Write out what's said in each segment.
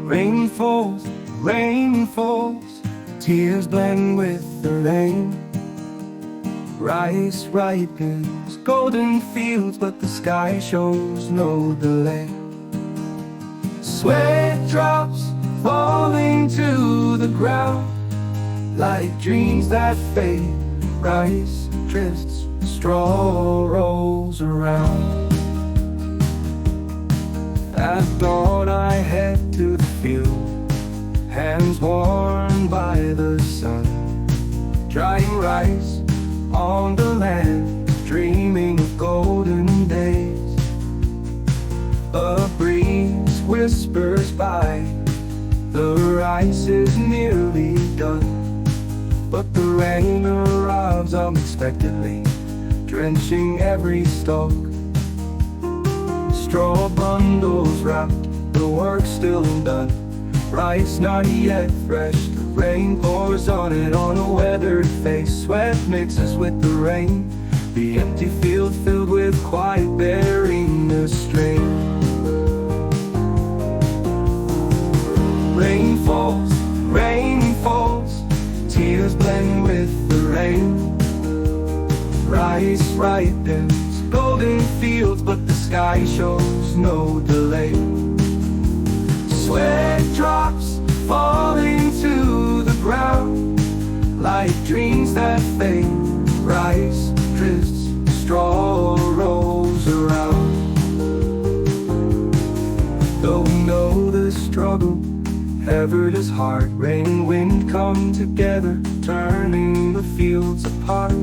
Rain falls, rain falls, tears blend with the rain. Rice ripens, golden fields, but the sky shows no delay. Sweat drops falling to the ground, like dreams that fade. Rice drifts, straw rolls around. At dawn I head to the field, hands warmed by the sun, drying rice on the land, dreaming of golden days. A breeze whispers by, the rice is nearly done, but the rain arrives unexpectedly, drenching every stalk. Straw bundles wrapped, the work still undone. Rice not yet fresh, the rain pours on it on a weathered face. Sweat mixes with the rain, the empty field filled with quiet bearing the strain. Rain falls, tears blend with the rain. Rice ripens, golden fields, but the sky shows no delay. Sweat drops falling to the ground, like dreams that fade. Rice drifts, straw rolls around. Though we know the struggle, effort is hard. Rain and wind come together, turning the fields apart.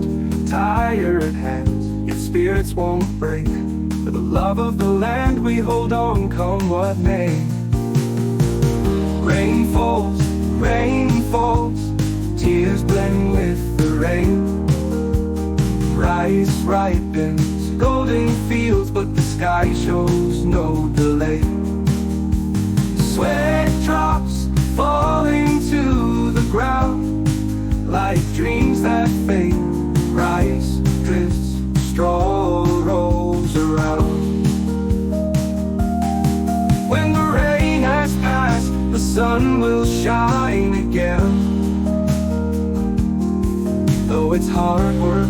Tired hands, yet spirits won't break. For the love of the land we hold on, come what may. Rain falls, tears blend with the rain. Rice ripens, golden fields, but the sky shows no delay. Sweat drops falling to the ground, like dreams that fade. Rice drifts, straw rolls around. When the rain has passed, the sun will shine again. Though it's hard work,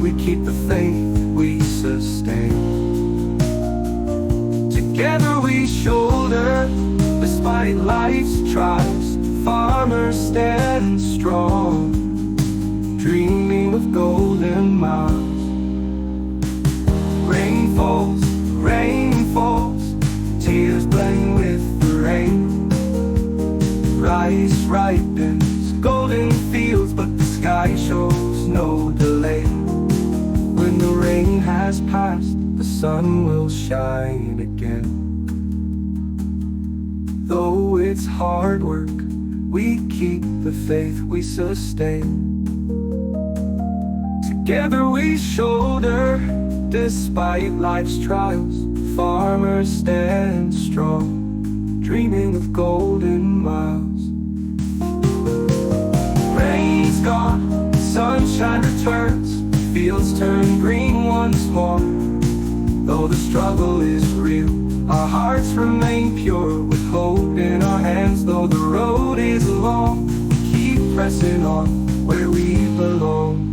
we keep the faith, we sustain. Together we shoulder, despite life's trials. Farmers stand strong, dreaming of golden miles. Rain falls, tears blend with the rain. Rice ripens, golden fields, but the sky shows no delay. When the rain has passed, the sun will shine again. Though it's hard work, we keep the faith, we sustain. Together we shoulder, despite life's trials. Farmers stand strong, dreaming of golden miles. Rain's gone, sunshine returns, fields turn green once more. Though the struggle is real, our hearts remain pure, with hope in our hands. Though the road is long, we keep pressing on where we belong.